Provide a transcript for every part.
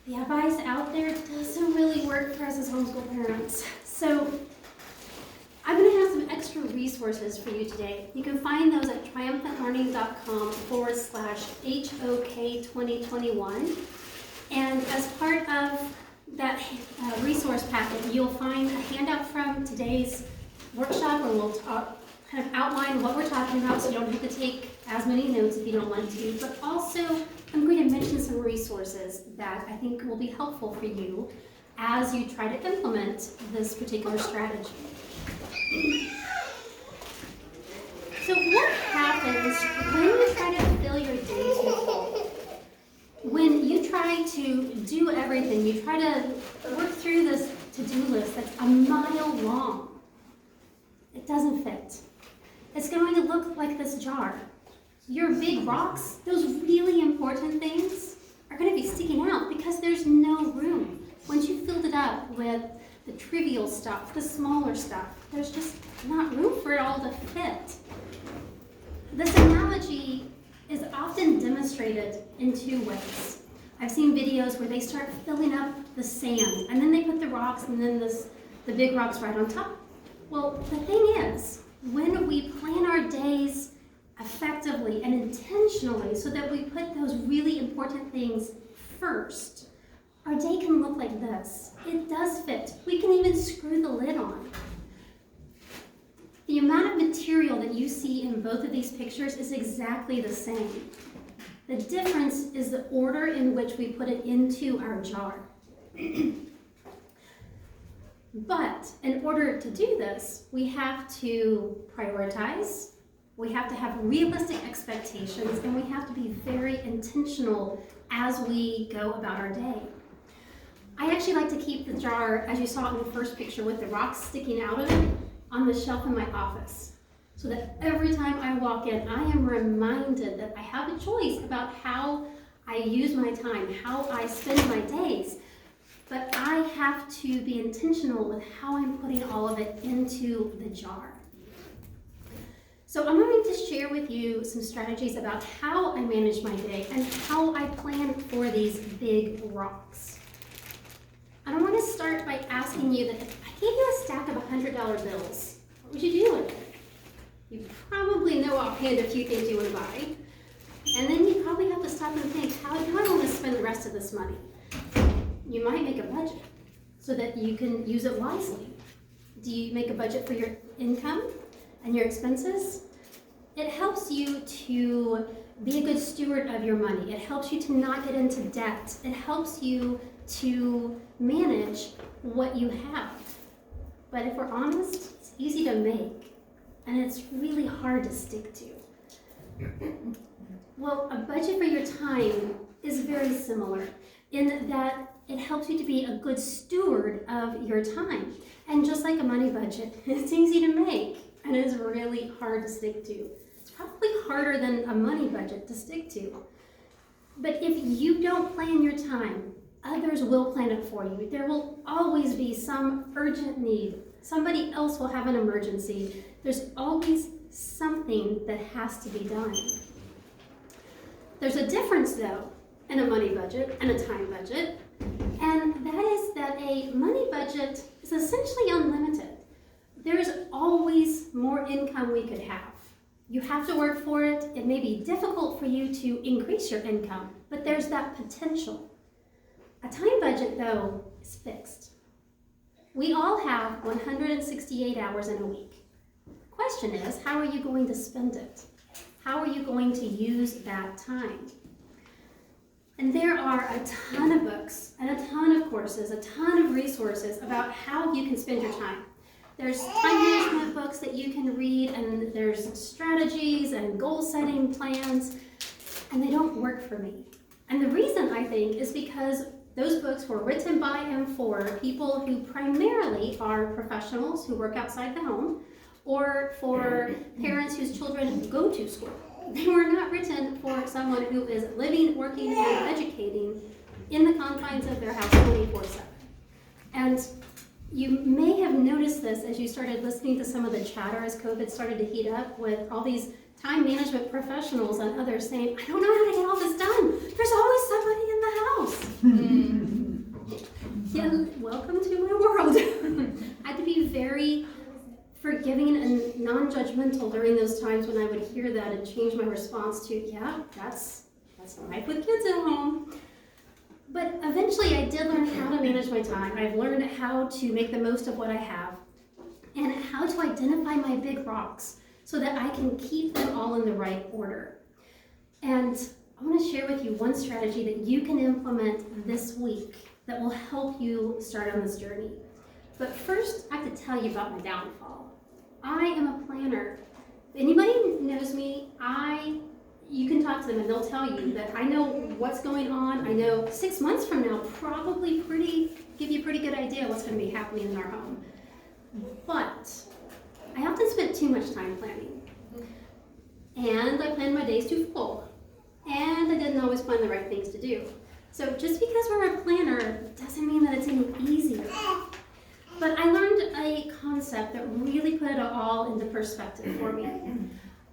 the advice out there doesn't really work for us as homeschool parents. So I'm going to have some extra resources for you today. You can find those at triumphantlearning.com/HOK2021. And as part of that resource packet, you'll find a handout from today's workshop where we'll kind of outline what we're talking about, so you don't have to take as many notes if you don't want to. But also, I'm going to mention some resources that I think will be helpful for you as you try to implement this particular strategy. So what happens when you try to fill your days with goals? When you try to do everything, you try to work through this to-do list that's a mile long, it doesn't fit. It's going to look like this jar. Your big rocks, those really important things, are going to be sticking out because there's no room. Once you filled it up with the trivial stuff, the smaller stuff, there's just not room for it all to fit. This analogy is often demonstrated in two ways. I've seen videos where they start filling up the sand, and then they put the rocks, and then the big rocks right on top. Well, the thing is, when we plan our days effectively and intentionally so that we put those really important things first, our day can look like this. It does fit. We can even screw the lid on. The amount of material that you see in both of these pictures is exactly the same. The difference is the order in which we put it into our jar. But in order to do this, we have to prioritize, we have to have realistic expectations, and we have to be very intentional as we go about our day. I actually like to keep the jar, as you saw in the first picture, with the rocks sticking out of it, on the shelf in my office, so that every time I walk in, I am reminded that I have a choice about how I use my time, how I spend my days, but I have to be intentional with how I'm putting all of it into the jar. So I'm going to share with you some strategies about how I manage my day and how I plan for these big rocks. And I want to start by asking you that if I gave you a stack of $100 bills, what would you do with it? You probably know offhand a few things you would buy. And then you probably have to stop and think, how do I want to spend the rest of this money? You might make a budget so that you can use it wisely. Do you make a budget for your income and your expenses? It helps you to be a good steward of your money. It helps you to not get into debt. It helps you to manage what you have. But if we're honest, it's easy to make, and it's really hard to stick to. Well, a budget for your time is very similar in that it helps you to be a good steward of your time. And just like a money budget, it's easy to make, and it's really hard to stick to. It's probably harder than a money budget to stick to. But if you don't plan your time, others will plan it for you. There will always be some urgent need. Somebody else will have an emergency. There's always something that has to be done. There's a difference, though, in a money budget and a time budget, and that is that a money budget is essentially unlimited. There's always more income we could have. You have to work for it. It may be difficult for you to increase your income, but there's that potential. A time budget, though, is fixed. We all have 168 hours in a week. The question is, how are you going to spend it? How are you going to use that time? And there are a ton of books and a ton of courses, a ton of resources about how you can spend your time. There's time management books that you can read, and there's strategies and goal-setting plans, and they don't work for me. And the reason, I think, is because those books were written by and for people who primarily are professionals who work outside the home, or for parents whose children go to school. They were not written for someone who is living, working, and educating in the confines of their house 24/7. And you may have noticed this as you started listening to some of the chatter as COVID started to heat up, with all these time management professionals and others saying, I don't know how to get all this done. There's always somebody in the house. welcome to my world. I had to be very forgiving and non-judgmental during those times when I would hear that and change my response to, yeah, that's life with kids at home. But eventually I did learn how to manage my time. I've learned how to make the most of what I have and how to identify my big rocks so that I can keep them all in the right order. And I want to share with you one strategy that you can implement this week that will help you start on this journey. But first, I have to tell you about my downfall. I am a planner. If anybody knows me, you can talk to them and they'll tell you that I know what's going on. I know 6 months from now, probably give you a pretty good idea what's going to be happening in our home. But I often spent too much time planning. And I planned my days too full. And I didn't always find the right things to do. So just because we're a planner doesn't mean that it's any easier. But I learned a concept that really put it all into perspective for me.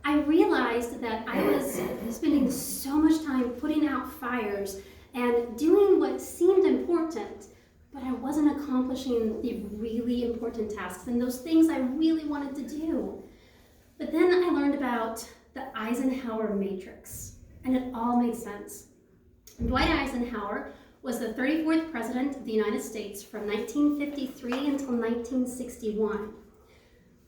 I realized that I was spending so much time putting out fires and doing what seemed important, but I wasn't accomplishing the really important tasks and those things I really wanted to do. But then I learned about the Eisenhower Matrix, and it all made sense. Dwight Eisenhower was the 34th President of the United States from 1953 until 1961.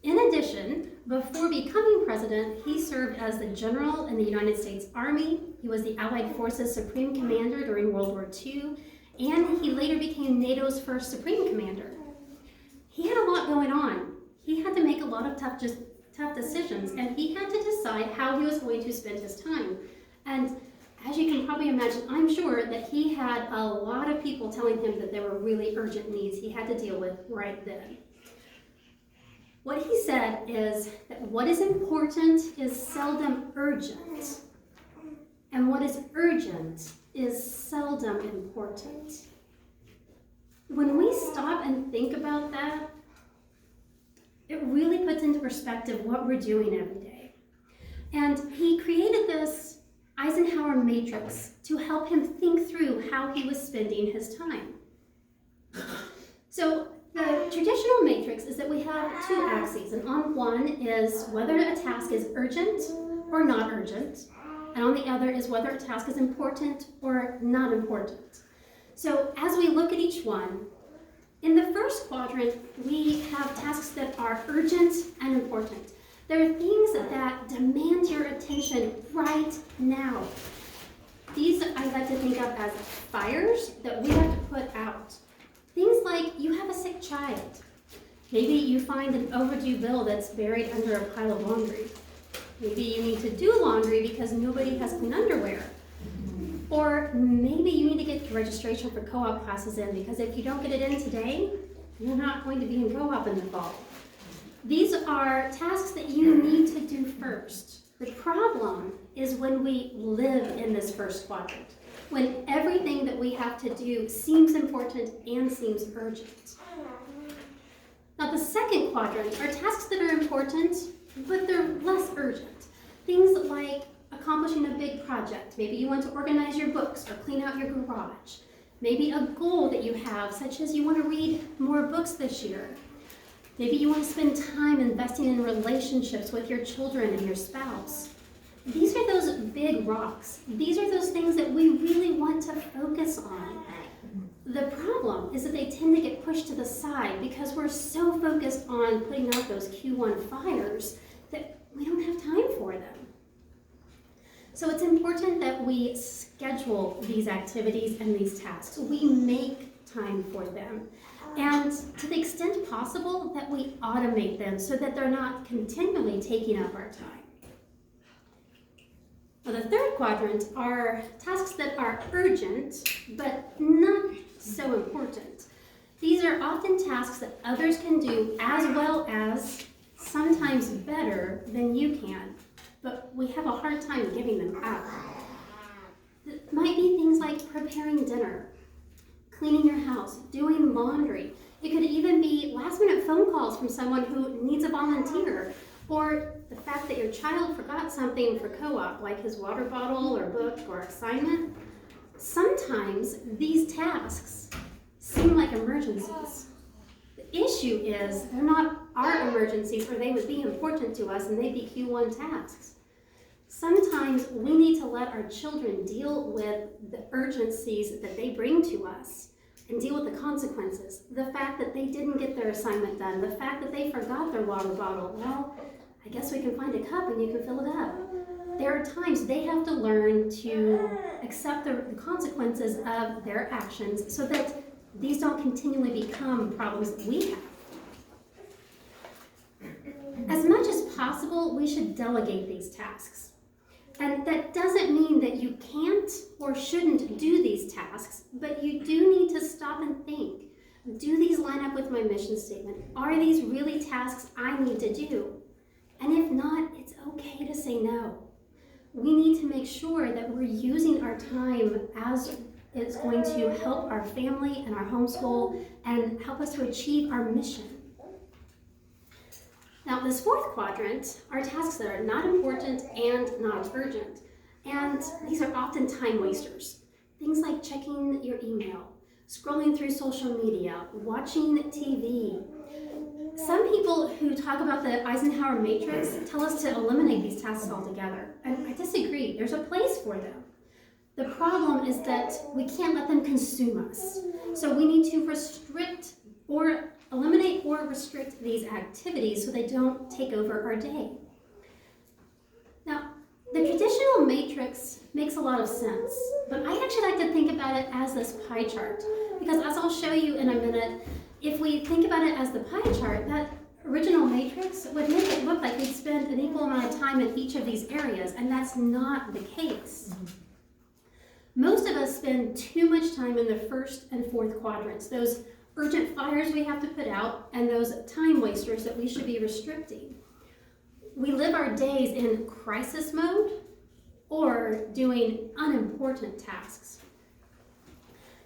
In addition, before becoming president, he served as the general in the United States Army. He was the Allied Forces Supreme Commander during World War II, and he later became NATO's first Supreme Commander. He had a lot going on. He had to make a lot of tough decisions, and he had to decide how he was going to spend his time. And as you can probably imagine, I'm sure that he had a lot of people telling him that there were really urgent needs he had to deal with right then. What he said is that what is important is seldom urgent, and what is urgent is seldom important. When we stop and think about that, it really puts into perspective what we're doing every day. And he created this Eisenhower Matrix to help him think through how he was spending his time. So the traditional matrix is that we have two axes, and on one is whether a task is urgent or not urgent, and on the other is whether a task is important or not important. So as we look at each one, in the first quadrant, we have tasks that are urgent and important. There are things that demand your attention right now. These I like to think of as fires that we have to put out. Things like you have a sick child. Maybe you find an overdue bill that's buried under a pile of laundry. Maybe you need to do laundry because nobody has clean underwear. Or maybe you need to get your registration for co-op classes in because if you don't get it in today, you're not going to be in co-op in the fall. These are tasks that you need to do first. The problem is when we live in this first quadrant, when everything that we have to do seems important and seems urgent. Now the second quadrant are tasks that are important, but they're less urgent. Things like accomplishing a big project. Maybe you want to organize your books or clean out your garage. Maybe a goal that you have, such as you want to read more books this year. Maybe you want to spend time investing in relationships with your children and your spouse. These are those big rocks. These are those things that we really want to focus on. The problem is that they tend to get pushed to the side because we're so focused on putting out those Q1 fires that we don't have time for them. So it's important that we schedule these activities and these tasks. We make time for them. And to the extent possible, that we automate them so that they're not continually taking up our time. Now, the third quadrant are tasks that are urgent, but not so important. These are often tasks that others can do as well as, sometimes better than you can, but we have a hard time giving them up. It might be things like preparing dinner, cleaning your house, doing laundry. It could even be last-minute phone calls from someone who needs a volunteer, or the fact that your child forgot something for co-op, like his water bottle or book or assignment. Sometimes these tasks seem seem like emergencies. The issue is they're not our emergencies, or they would be important to us and they'd be Q1 tasks. Sometimes we need to let our children deal with the urgencies that they bring to us and deal with the consequences. The fact that they didn't get their assignment done, the fact that they forgot their water bottle. Well, I guess we can find a cup and you can fill it up. There are times they have to learn to accept the consequences of their actions so that these don't continually become problems that we have. As much as possible, we should delegate these tasks. And that doesn't mean that you can't or shouldn't do these tasks, but you do need to stop and think. Do these line up with my mission statement? Are these really tasks I need to do? And if not, it's okay to say no. We need to make sure that we're using our time as it's going to help our family and our homeschool and help us to achieve our mission. Now, this fourth quadrant are tasks that are not important and not urgent. And these are often time wasters. Things like checking your email, scrolling through social media, watching TV. Some people who talk about the Eisenhower Matrix tell us to eliminate these tasks altogether. And I disagree. There's a place for them. The problem is that we can't let them consume us. So we need to restrict or eliminate or restrict these activities so they don't take over our day. Now, the traditional matrix makes a lot of sense, but I actually like to think about it as this pie chart, because as I'll show you in a minute, if we think about it as the pie chart, that original matrix would make it look like we'd spend an equal amount of time in each of these areas, and that's not the case. Most of us spend too much time in the first and fourth quadrants, those urgent fires we have to put out, and those time wasters that we should be restricting. We live our days in crisis mode or doing unimportant tasks.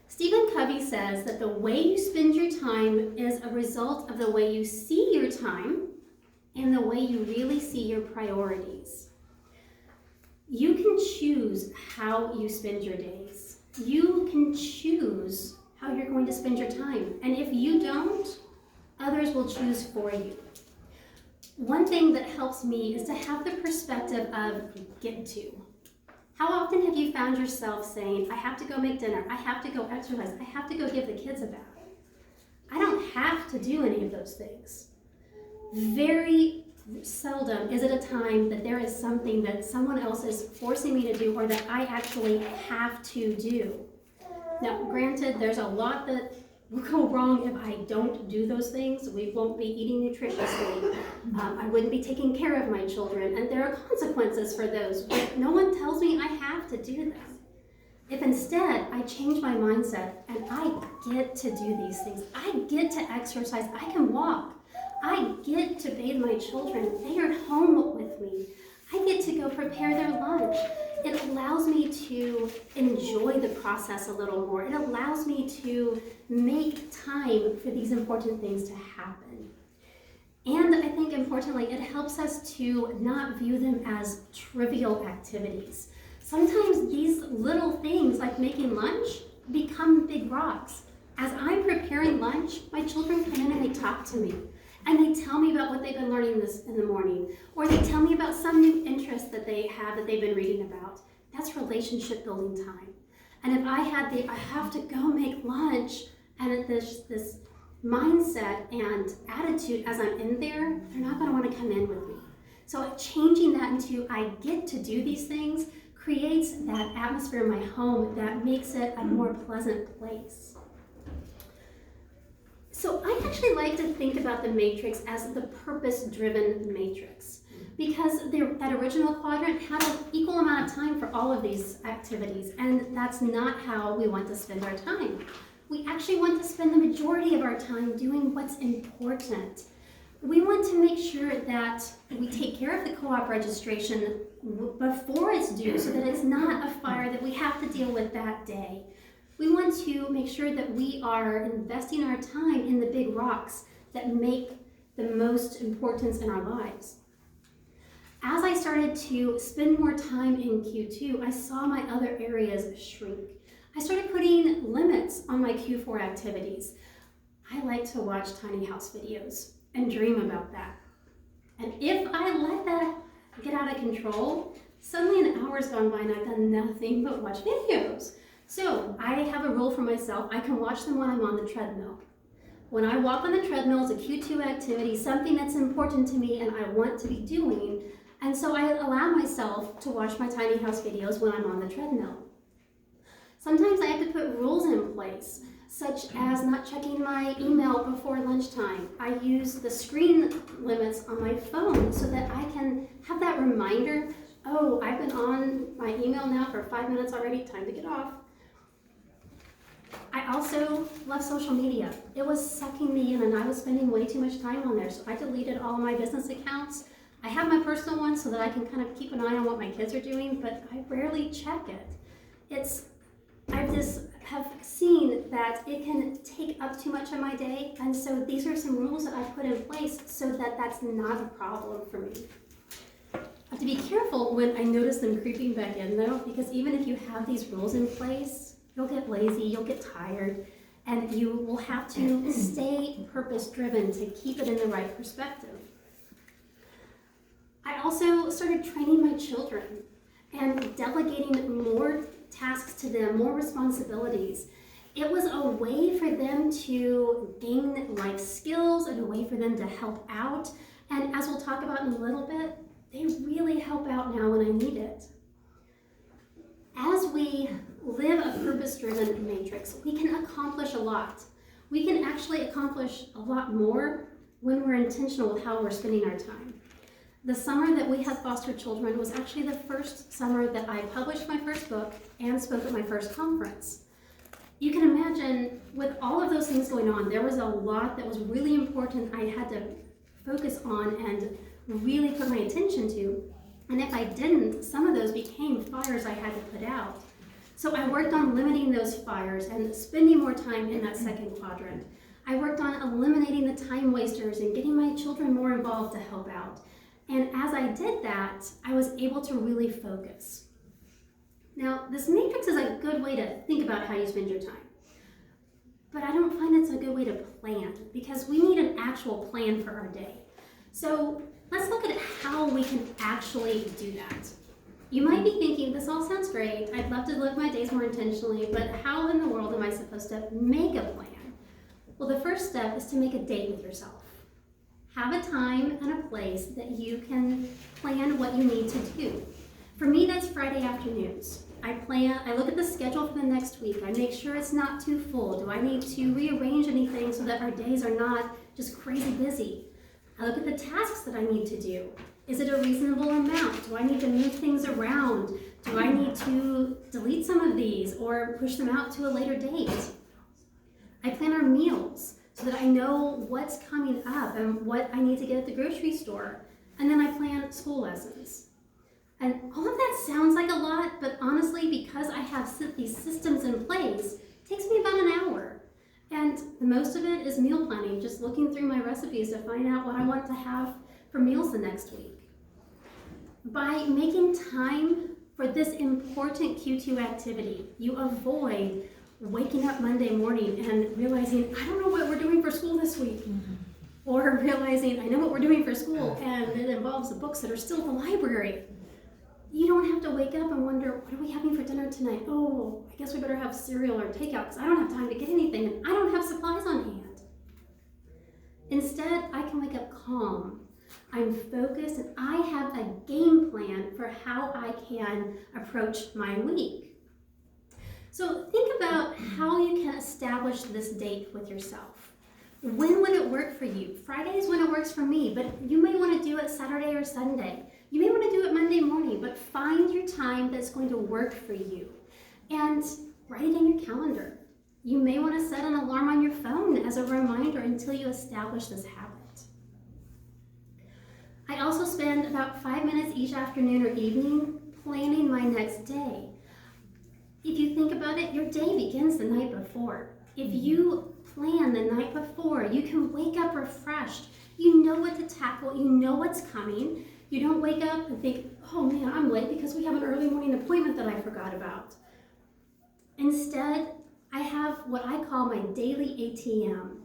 Stephen Covey says that the way you spend your time is a result of the way you see your time and the way you really see your priorities. You can choose how you spend your days. You can choose how you're going to spend your time. And if you don't, others will choose for you. One thing that helps me is to have the perspective of get to. How often have you found yourself saying, I have to go make dinner, I have to go exercise, I have to go give the kids a bath? I don't have to do any of those things. Very seldom is it a time that there is something that someone else is forcing me to do or that I actually have to do. Now, granted, there's a lot that will go wrong if I don't do those things. We won't be eating nutritiously. I wouldn't be taking care of my children, and there are consequences for those, but no one tells me I have to do them. If instead I change my mindset and I get to do these things, I get to exercise, I can walk, I get to bathe my children, they are home with me, I get to go prepare their lunch. It allows me to enjoy the process a little more. It allows me to make time for these important things to happen. And I think importantly, it helps us to not view them as trivial activities. Sometimes these little things like making lunch become big rocks. As I'm preparing lunch, my children come in and they talk to me. And they tell me about what they've been learning this in the morning, or they tell me about some new interest that they have that they've been reading about. That's relationship building time. And if I have to go make lunch, and this mindset and attitude as I'm in there, they're not going to want to come in with me. So changing that into I get to do these things creates that atmosphere in my home that makes it a more pleasant place. So I actually like to think about the matrix as the purpose-driven matrix, because that original quadrant had an equal amount of time for all of these activities, and that's not how we want to spend our time. We actually want to spend the majority of our time doing what's important. We want to make sure that we take care of the co-op registration before it's due so that it's not a fire that we have to deal with that day. We want to make sure that we are investing our time in the big rocks that make the most importance in our lives. As I started to spend more time in Q2, I saw my other areas shrink. I started putting limits on my Q4 activities. I like to watch tiny house videos and dream about that. And if I let that get out of control, suddenly an hour's gone by and I've done nothing but watch videos. So I have a rule for myself. I can watch them when I'm on the treadmill. When I walk on the treadmill, it's a Q2 activity, something that's important to me and I want to be doing. And so I allow myself to watch my tiny house videos when I'm on the treadmill. Sometimes I have to put rules in place, such as not checking my email before lunchtime. I use the screen limits on my phone so that I can have that reminder, oh, I've been on my email now for 5 minutes already, time to get off. I also love social media. It was sucking me in and I was spending way too much time on there, so I deleted all of my business accounts. I have my personal ones so that I can kind of keep an eye on what my kids are doing, but I rarely check it. I just have seen that it can take up too much of my day, and so these are some rules that I've put in place so that that's not a problem for me. I have to be careful when I notice them creeping back in though, because even if you have these rules in place, you'll get lazy, you'll get tired, and you will have to stay purpose-driven to keep it in the right perspective. I also started training my children and delegating more tasks to them, more responsibilities. It was a way for them to gain life skills and a way for them to help out. And as we'll talk about in a little bit, they really help out now when I need it. As we live a purpose-driven matrix, we can accomplish a lot. We can actually accomplish a lot more when we're intentional with how we're spending our time. The summer that we had foster children was actually the first summer that I published my first book and spoke at my first conference. You can imagine with all of those things going on, there was a lot that was really important I had to focus on and really put my attention to. And if I didn't, some of those became fires I had to put out. So I worked on limiting those fires and spending more time in that second quadrant. I worked on eliminating the time wasters and getting my children more involved to help out. And as I did that, I was able to really focus. Now, this matrix is a good way to think about how you spend your time. But I don't find it's a good way to plan, because we need an actual plan for our day. So let's look at how we can actually do that. You might be thinking, this all sounds great. I'd love to live my days more intentionally, but how in the world am I supposed to make a plan? Well, the first step is to make a date with yourself. Have a time and a place that you can plan what you need to do. For me, that's Friday afternoons. I look at the schedule for the next week. I make sure it's not too full. Do I need to rearrange anything so that our days are not just crazy busy? I look at the tasks that I need to do. Is it a reasonable amount? Do I need to move things around? Do I need to delete some of these or push them out to a later date? I plan our meals so that I know what's coming up and what I need to get at the grocery store. And then I plan school lessons. And all of that sounds like a lot, but honestly, because I have these systems in place, it takes me about an hour. And most of it is meal planning, just looking through my recipes to find out what I want to have for meals the next week. By making time for this important Q2 activity, you avoid waking up Monday morning and realizing, I don't know what we're doing for school this week. Mm-hmm. Or realizing, I know what we're doing for school, and it involves the books that are still at the library. You don't have to wake up and wonder, what are we having for dinner tonight? Oh, I guess we better have cereal or takeout because I don't have time to get anything and I don't have supplies on hand. Instead, I can wake up calm. I'm focused and I have a game plan for how I can approach my week. So think about how you can establish this date with yourself. When would it work for you? Friday is when it works for me, but you may want to do it Saturday or Sunday. You may want to do it Monday morning, but find your time that's going to work for you and write it in your calendar. You may want to set an alarm on your phone as a reminder until you establish this habit. I also spend about 5 minutes each afternoon or evening planning my next day. If you think about it, your day begins the night before. If you plan the night before, you can wake up refreshed. You know what to tackle, you know what's coming. You don't wake up and think, oh man, I'm late because we have an early morning appointment that I forgot about. Instead, I have what I call my daily ATM.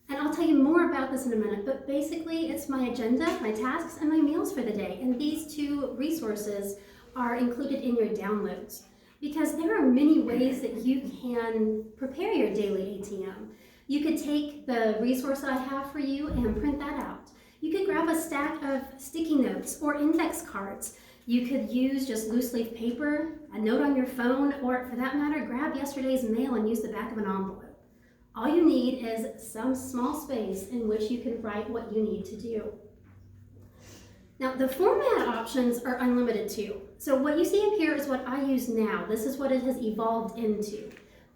And I'll tell you more about this in a minute, but basically it's my agenda, my tasks, and my meals for the day. And these two resources are included in your downloads because there are many ways that you can prepare your daily ATM. You could take the resource that I have for you and print that out. You could grab a stack of sticky notes or index cards. You could use just loose leaf paper, a note on your phone, or for that matter, grab yesterday's mail and use the back of an envelope. All you need is some small space in which you can write what you need to do. Now, the format options are unlimited too. So what you see up here is what I use now. This is what it has evolved into.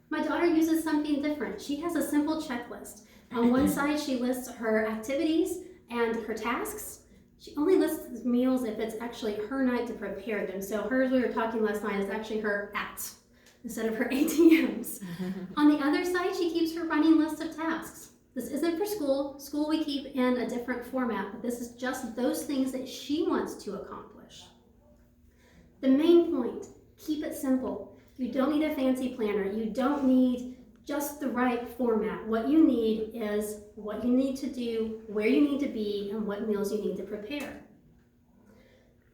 My daughter uses something different. She has a simple checklist. On one side, she lists her activities and her tasks. She only lists meals if it's actually her night to prepare them. So hers, we were talking last night, is actually her apps instead of her ATMs. On the other side, she keeps her running list of tasks. This isn't for school. School we keep in a different format, but this is just those things that she wants to accomplish. The main point, keep it simple. You don't need a fancy planner. You don't need just the right format. What you need is what you need to do, where you need to be, and what meals you need to prepare.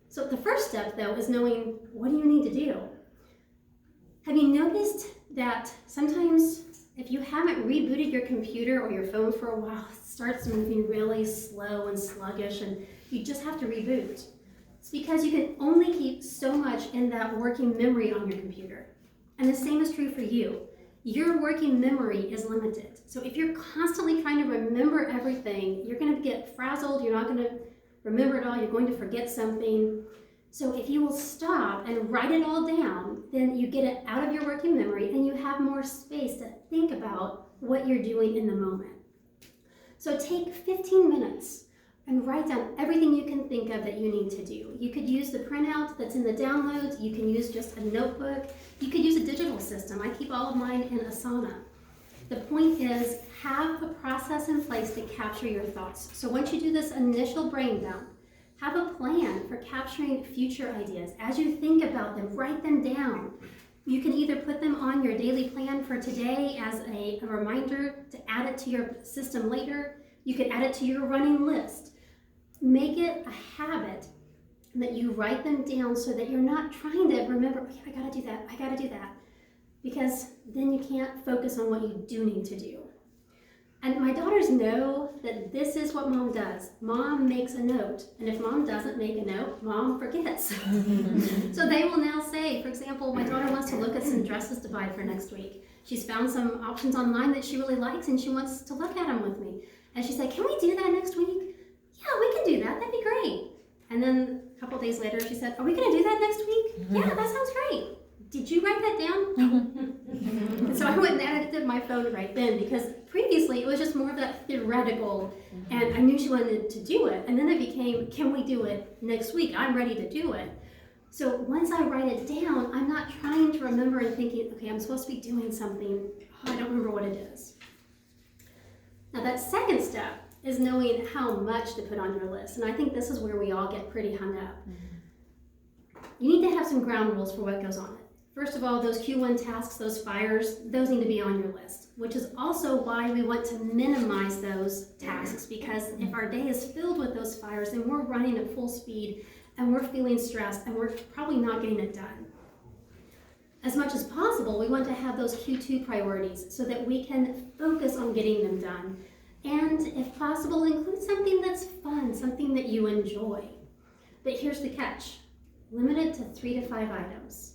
So the first step, though, is knowing what do you need to do. Have you noticed that sometimes if you haven't rebooted your computer or your phone for a while, it starts moving really slow and sluggish and you just have to reboot? It's because you can only keep so much in that working memory on your computer. And the same is true for you. Your working memory is limited. So if you're constantly trying to remember everything, you're going to get frazzled, you're not going to remember it all, you're going to forget something. So if you will stop and write it all down, then you get it out of your working memory and you have more space to think about what you're doing in the moment. So take 15 minutes and write down everything you can think of that you need to do. You could use the printout that's in the downloads. You can use just a notebook. You could use a digital system. I keep all of mine in Asana. The point is, have a process in place to capture your thoughts. So once you do this initial brain dump, have a plan for capturing future ideas. As you think about them, write them down. You can either put them on your daily plan for today as a reminder to add it to your system later. You could add it to your running list. Make it a habit that you write them down so that you're not trying to remember, okay, I gotta do that, because then you can't focus on what you do need to do. And my daughters know that this is what mom does. Mom makes a note, and if mom doesn't make a note, mom forgets. So they will now say, for example, my daughter wants to look at some dresses to buy for next week. She's found some options online that she really likes, and she wants to look at them with me. And she said, can we do that next week? Yeah, we can do that. That'd be great. And then a couple days later, she said, are we going to do that next week? Yeah, that sounds great. Did you write that down? So I went and added it to my phone right then, because previously it was just more of that theoretical, and I knew she wanted to do it. And then it became, can we do it next week? I'm ready to do it. So once I write it down, I'm not trying to remember and thinking, okay, I'm supposed to be doing something. Oh, I don't remember what it is. Now that second step is knowing how much to put on your list. And I think this is where we all get pretty hung up. You need to have some ground rules for what goes on it. First of all, those Q1 tasks, those fires, those need to be on your list, which is also why we want to minimize those tasks, because if our day is filled with those fires, then we're running at full speed and we're feeling stressed and we're probably not getting it done. As much as possible, we want to have those Q2 priorities so that we can focus on getting them done. And if possible, include something that's fun, something that you enjoy. But here's the catch. Limit it to 3 to 5 items.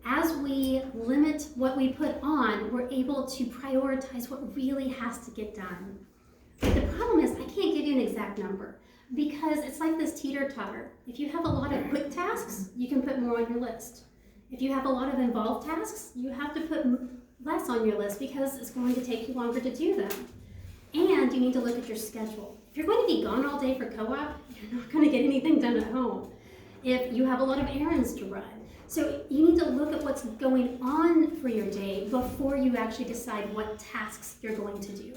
As we limit what we put on, we're able to prioritize what really has to get done. But the problem is, I can't give you an exact number because it's like this teeter-totter. If you have a lot of quick tasks, you can put more on your list. If you have a lot of involved tasks, you have to put less on your list because it's going to take you longer to do them. And you need to look at your schedule. If you're going to be gone all day for co-op, you're not going to get anything done at home. If you have a lot of errands to run. So you need to look at what's going on for your day before you actually decide what tasks you're going to do.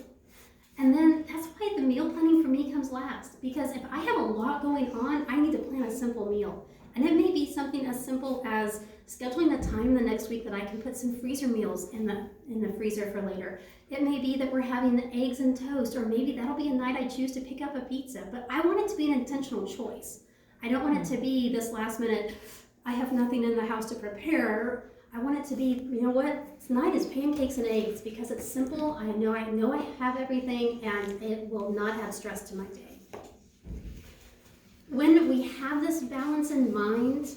And then that's why the meal planning for me comes last, because if I have a lot going on, I need to plan a simple meal. And it may be something as simple as scheduling a time the next week that I can put some freezer meals in the freezer for later. It may be that we're having the eggs and toast, or maybe that'll be a night I choose to pick up a pizza, but I want it to be an intentional choice. I don't want it to be this last minute, I have nothing in the house to prepare. I want it to be, you know what, tonight is pancakes and eggs because it's simple. I know I have everything, and it will not add stress to my day. When we have this balance in mind,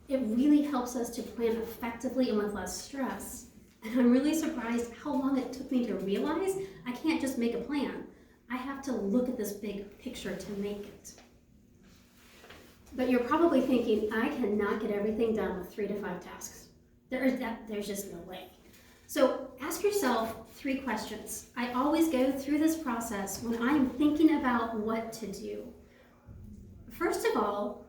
it really helps us to plan effectively and with less stress. And I'm really surprised how long it took me to realize I can't just make a plan. I have to look at this big picture to make it. But you're probably thinking, I cannot get everything done with 3 to 5 tasks. There's just no way. So ask yourself 3 questions. I always go through this process when I'm thinking about what to do. First of all,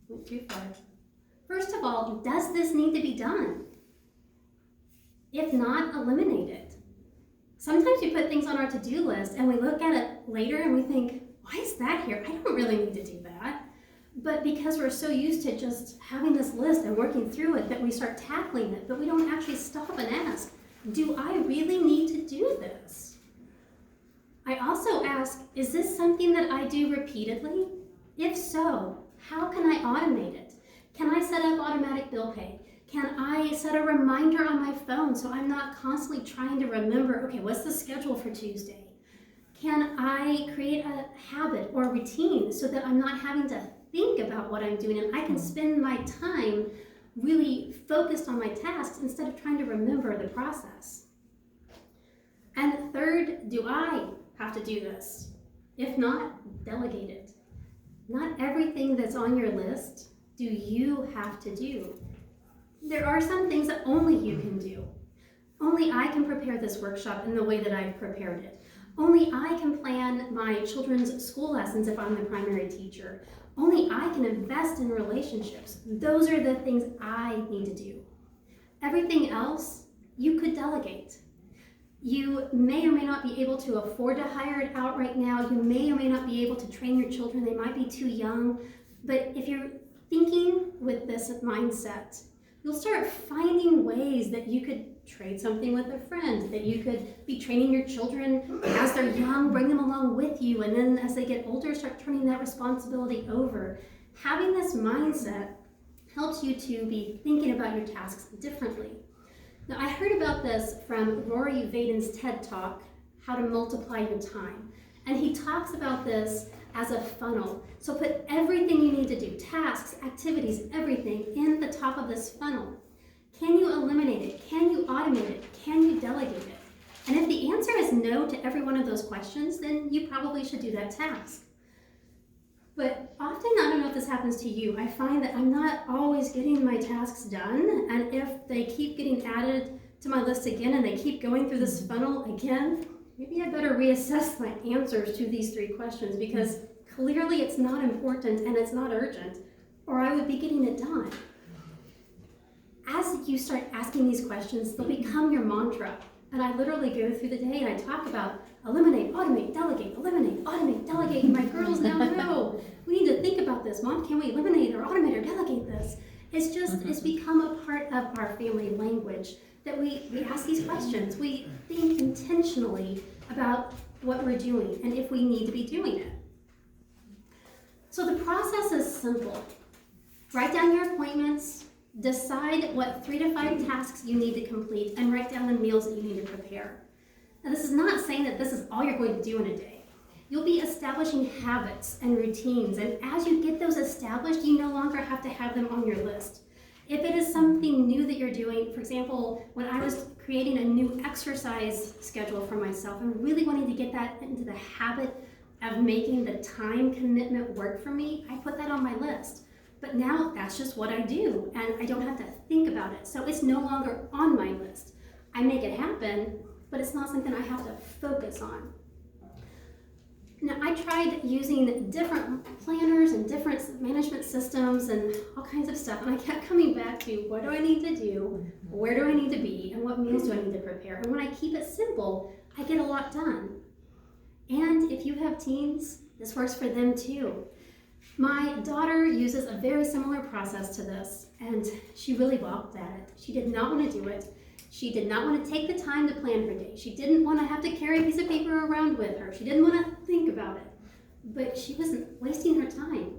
went too far. First of all, does this need to be done? If not, eliminate it. Sometimes we put things on our to-do list and we look at it later and we think, why is that here? I don't really need to do that. But because we're so used to just having this list and working through it that we start tackling it, but we don't actually stop and ask, do I really need to do this? I also ask, is this something that I do repeatedly? If so, how can I automate it? Can I set up automatic bill pay? Can I set a reminder on my phone so I'm not constantly trying to remember, okay, what's the schedule for Tuesday? Can I create a habit or a routine so that I'm not having to think about what I'm doing and I can spend my time really focused on my tasks instead of trying to remember the process? And third, do I have to do this? If not, delegate it. Not everything that's on your list do you have to do. There are some things that only you can do. Only I can prepare this workshop in the way that I've prepared it. Only I can plan my children's school lessons if I'm the primary teacher. Only I can invest in relationships. Those are the things I need to do. Everything else, you could delegate. You may or may not be able to afford to hire it out right now. You may or may not be able to train your children. They might be too young. But if you're thinking with this mindset, you'll start finding ways that you could trade something with a friend, that you could be training your children as they're young, bring them along with you, and then as they get older, start turning that responsibility over. Having this mindset helps you to be thinking about your tasks differently. Now, I heard about this from Rory Vaden's TED Talk, How to Multiply Your Time. And he talks about this as a funnel. So put everything you need to do, tasks, activities, everything in the top of this funnel. Can you eliminate it? Can you automate it? Can you delegate it? And if the answer is no to every one of those questions, then you probably should do that task. But often, I don't know if this happens to you, I find that I'm not always getting my tasks done. And if they keep getting added to my list again and they keep going through this funnel again, maybe I better reassess my answers to these 3 questions, because clearly it's not important and it's not urgent, or I would be getting it done. As you start asking these questions, they'll become your mantra. And I literally go through the day and I talk about eliminate, automate, delegate, eliminate, automate, delegate. And my girls now know, we need to think about this. Mom, can we eliminate or automate or delegate this? It's become a part of our family language that we ask these questions. We think intentionally about what we're doing and if we need to be doing it. So the process is simple. Write down your appointments, decide what 3 to 5 tasks you need to complete, and write down the meals that you need to prepare. Now, this is not saying that this is all you're going to do in a day. You'll be establishing habits and routines, and as you get those established, you no longer have to have them on your list. If it is something new that you're doing, for example, when I was creating a new exercise schedule for myself and really wanting to get that into the habit of making the time commitment work for me, I put that on my list. But now that's just what I do, and I don't have to think about it. So it's no longer on my list. I make it happen, but it's not something I have to focus on. Now, I tried using different planners and different management systems and all kinds of stuff, and I kept coming back to what do I need to do, where do I need to be, and what meals do I need to prepare. And when I keep it simple, I get a lot done. And if you have teens, this works for them too. My daughter uses a very similar process to this, and she really balked at it. She did not want to do it. She did not want to take the time to plan her day. She didn't want to have to carry a piece of paper around with her. She didn't want to think about it. But she wasn't wasting her time.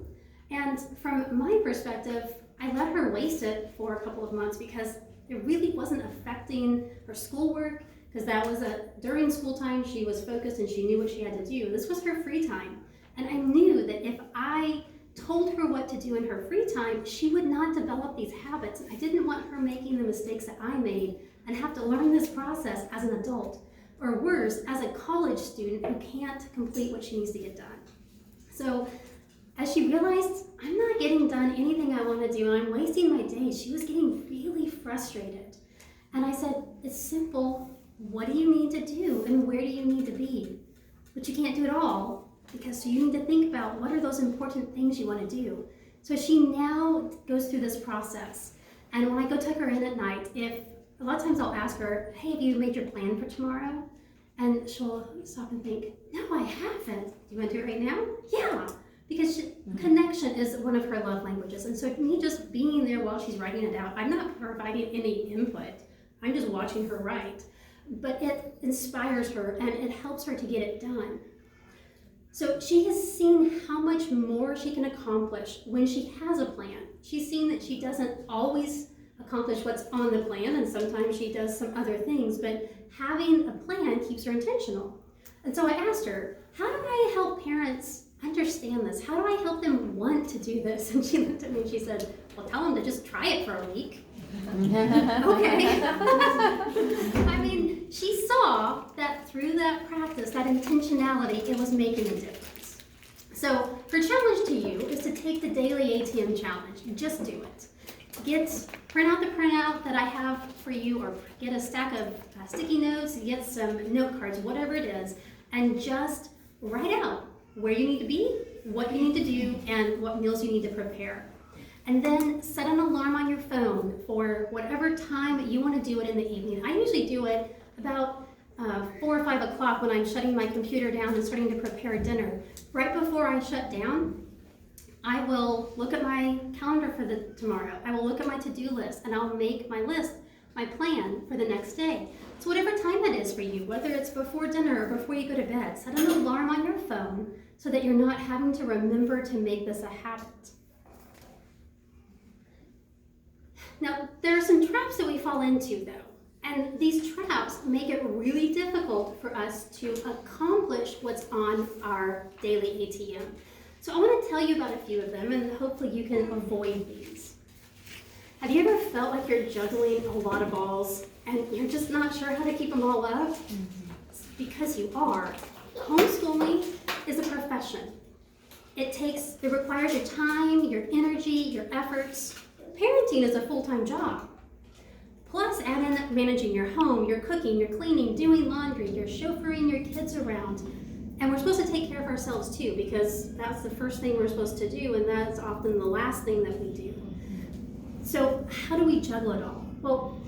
And from my perspective, I let her waste it for a couple of months because it really wasn't affecting her schoolwork, because that was during school time she was focused and she knew what she had to do. This was her free time. And I knew that if I told her what to do in her free time, she would not develop these habits. I didn't want her making the mistakes that I made and have to learn this process as an adult, or worse, as a college student who can't complete what she needs to get done. So as she realized, I'm not getting done anything I want to do and I'm wasting my days, she was getting really frustrated. And I said, it's simple. What do you need to do and where do you need to be? But you can't do it all, because you need to think about what are those important things you want to do. So she now goes through this process. And when I go tuck her in at night, a lot of times I'll ask her, hey, have you made your plan for tomorrow? And she'll stop and think, no, I haven't. Do you want to do it right now? Yeah. Because connection is one of her love languages. And so me just being there while she's writing it out, I'm not providing any input. I'm just watching her write. But it inspires her and it helps her to get it done. So she has seen how much more she can accomplish when she has a plan. She's seen that she doesn't always accomplish what's on the plan, and sometimes she does some other things, but having a plan keeps her intentional. And so I asked her, how do I help parents understand this? How do I help them want to do this? And she looked at me and she said, well, tell them to just try it for a week. Okay. I mean, she saw that through that practice, that intentionality, it was making a difference. So her challenge to you is to take the daily ATM challenge. Just do it. Print out the printout that I have for you, or get a stack of sticky notes, get some note cards, whatever it is, and just write out where you need to be, what you need to do, and what meals you need to prepare. And then set an alarm on your phone for whatever time you want to do it in the evening. I usually do it about 4 or 5 o'clock when I'm shutting my computer down and starting to prepare dinner. Right before I shut down, I will look at my calendar for tomorrow. I will look at my to-do list and I'll make my list, my plan for the next day. So whatever time that is for you, whether it's before dinner or before you go to bed, set an alarm on your phone so that you're not having to remember to make this a habit. Now, there are some traps that we fall into though, and these traps make it really difficult for us to accomplish what's on our daily ATM. So I want to tell you about a few of them, and hopefully you can avoid these. Have you ever felt like you're juggling a lot of balls and you're just not sure how to keep them all up? Mm-hmm. It's because you are. Homeschooling is a profession. It requires your time, your energy, your efforts. Parenting is a full-time job. Plus add in managing your home, your cooking, your cleaning, doing laundry, you're chauffeuring your kids around. And we're supposed to take care of ourselves too, because that's the first thing we're supposed to do, and that's often the last thing that we do. So how do we juggle it all? Well,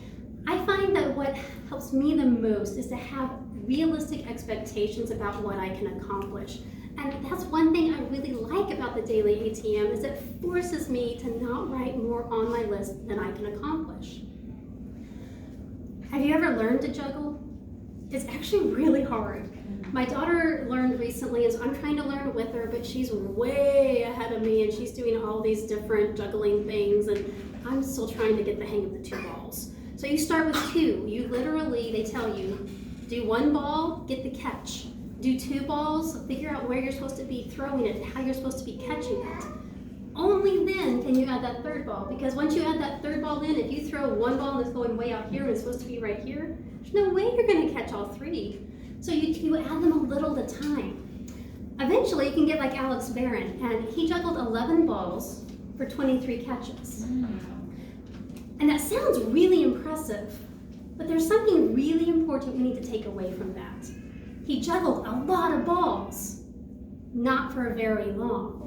I find that what helps me the most is to have realistic expectations about what I can accomplish. And that's one thing I really like about the daily ATM, is it forces me to not write more on my list than I can accomplish. Have you ever learned to juggle? It's actually really hard. My daughter learned recently, and so I'm trying to learn with her, but she's way ahead of me and she's doing all these different juggling things, and I'm still trying to get the hang of the 2 balls. So you start with 2. You literally, they tell you, do 1 ball, get the catch. Do 2 balls, figure out where you're supposed to be throwing it, how you're supposed to be catching it. Only then can you add that 3rd ball, because once you add that 3rd ball in, if you throw 1 ball that's going way out here and it's supposed to be right here, there's no way you're going to catch all 3. So you add them a little at a time. Eventually you can get like Alex Barron, and he juggled 11 balls for 23 catches. And that sounds really impressive, but there's something really important we need to take away from that. He juggled a lot of balls, not for very long.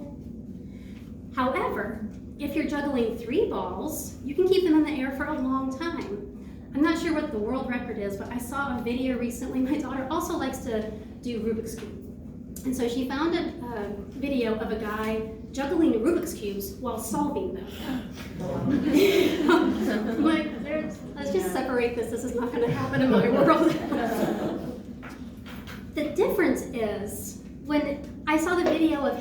However, if you're juggling 3 balls, you can keep them in the air for a long time. I'm not sure what the world record is, but I saw a video recently. My daughter also likes to do Rubik's Cube. And so she found a video of a guy juggling Rubik's Cubes while solving them. I'm like, let's just separate this. This is not going to happen in my world. The difference is when I saw the video of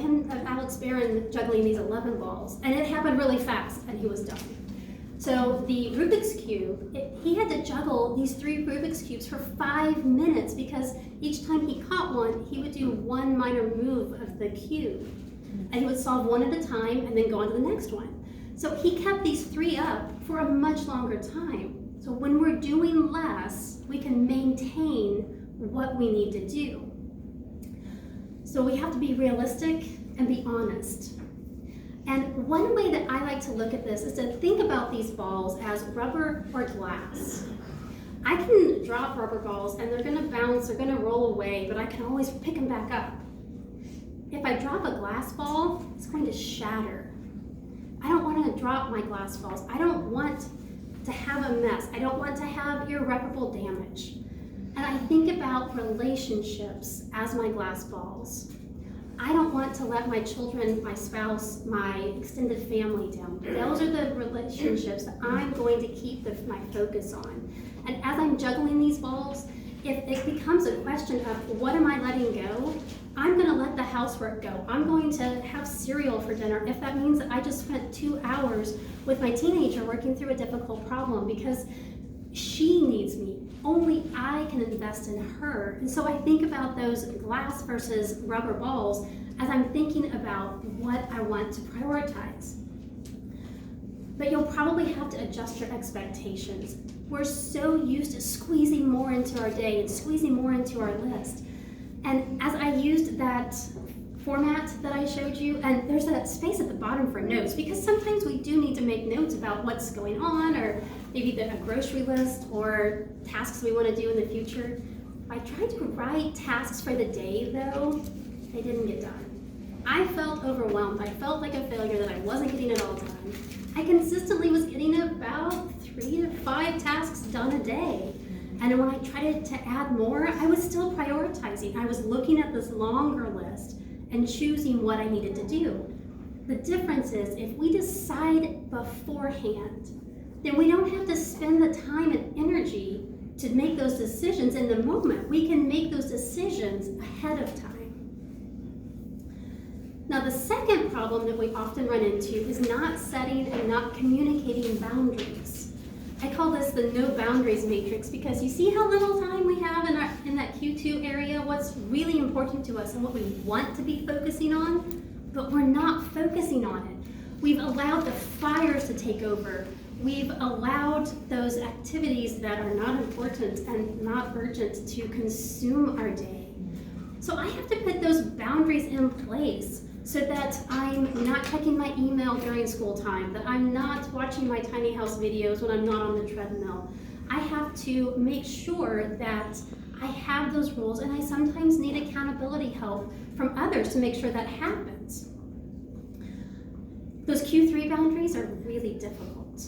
Alex Barron juggling these 11 balls, and it happened really fast, and he was done. So the Rubik's Cube, he had to juggle these 3 Rubik's Cubes for 5 minutes because each time he caught one, he would do one minor move of the cube. And he would solve one at a time and then go on to the next one. So he kept these 3 up for a much longer time. So when we're doing less, we can maintain what we need to do. So we have to be realistic and be honest. And one way that I like to look at this is to think about these balls as rubber or glass. I can drop rubber balls and they're gonna bounce, they're gonna roll away, but I can always pick them back up. If I drop a glass ball, it's going to shatter. I don't want to drop my glass balls. I don't want to have a mess. I don't want to have irreparable damage. And I think about relationships as my glass balls. I don't want to let my children, my spouse, my extended family down. Those are the relationships that I'm going to keep my focus on. And as I'm juggling these balls, if it becomes a question of what am I letting go, I'm going to let the housework go. I'm going to have cereal for dinner if that means that I just spent 2 hours with my teenager working through a difficult problem because she needs me. Only I can invest in her. And so I think about those glass versus rubber balls as I'm thinking about what I want to prioritize. But you'll probably have to adjust your expectations. We're so used to squeezing more into our day and squeezing more into our list. And as I used that format that I showed you, and there's that space at the bottom for notes, because sometimes we do need to make notes about what's going on, or maybe a grocery list, or tasks we want to do in the future. I tried to write tasks for the day, though, they didn't get done. I felt overwhelmed. I felt like a failure that I wasn't getting it all done. I consistently was getting about 3 to 5 tasks done a day. And when I tried to add more, I was still prioritizing. I was looking at this longer list and choosing what I needed to do. The difference is if we decide beforehand, then we don't have to spend the time and energy to make those decisions in the moment. We can make those decisions ahead of time. Now, the second problem that we often run into is not setting and not communicating boundaries. I call this the no boundaries matrix because you see how little time we have in that Q2 area, what's really important to us and what we want to be focusing on, but we're not focusing on it. We've allowed the fires to take over. We've allowed those activities that are not important and not urgent to consume our day. So I have to put those boundaries in place so that I'm not checking my email during school time, that I'm not watching my tiny house videos when I'm not on the treadmill. I have to make sure that I have those rules, and I sometimes need accountability help from others to make sure that happens. Those Q3 boundaries are really difficult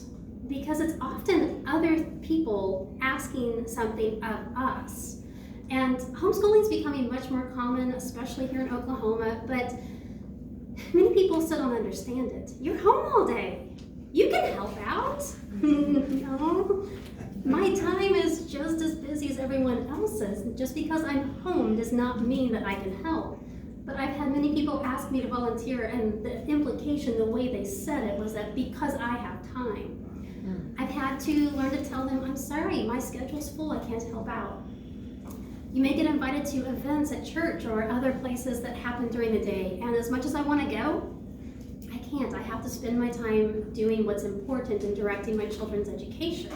because it's often other people asking something of us. And homeschooling is becoming much more common, especially here in Oklahoma, but many people still don't understand it. You're home all day. You can help out. No, my time is just as busy as everyone else's. Just because I'm home does not mean that I can help. But I've had many people ask me to volunteer, and the implication, the way they said it, was that because I have time. I've had to learn to tell them, I'm sorry, my schedule's full, I can't help out. You may get invited to events at church or other places that happen during the day, and as much as I want to go, I can't. I have to spend my time doing what's important and directing my children's education.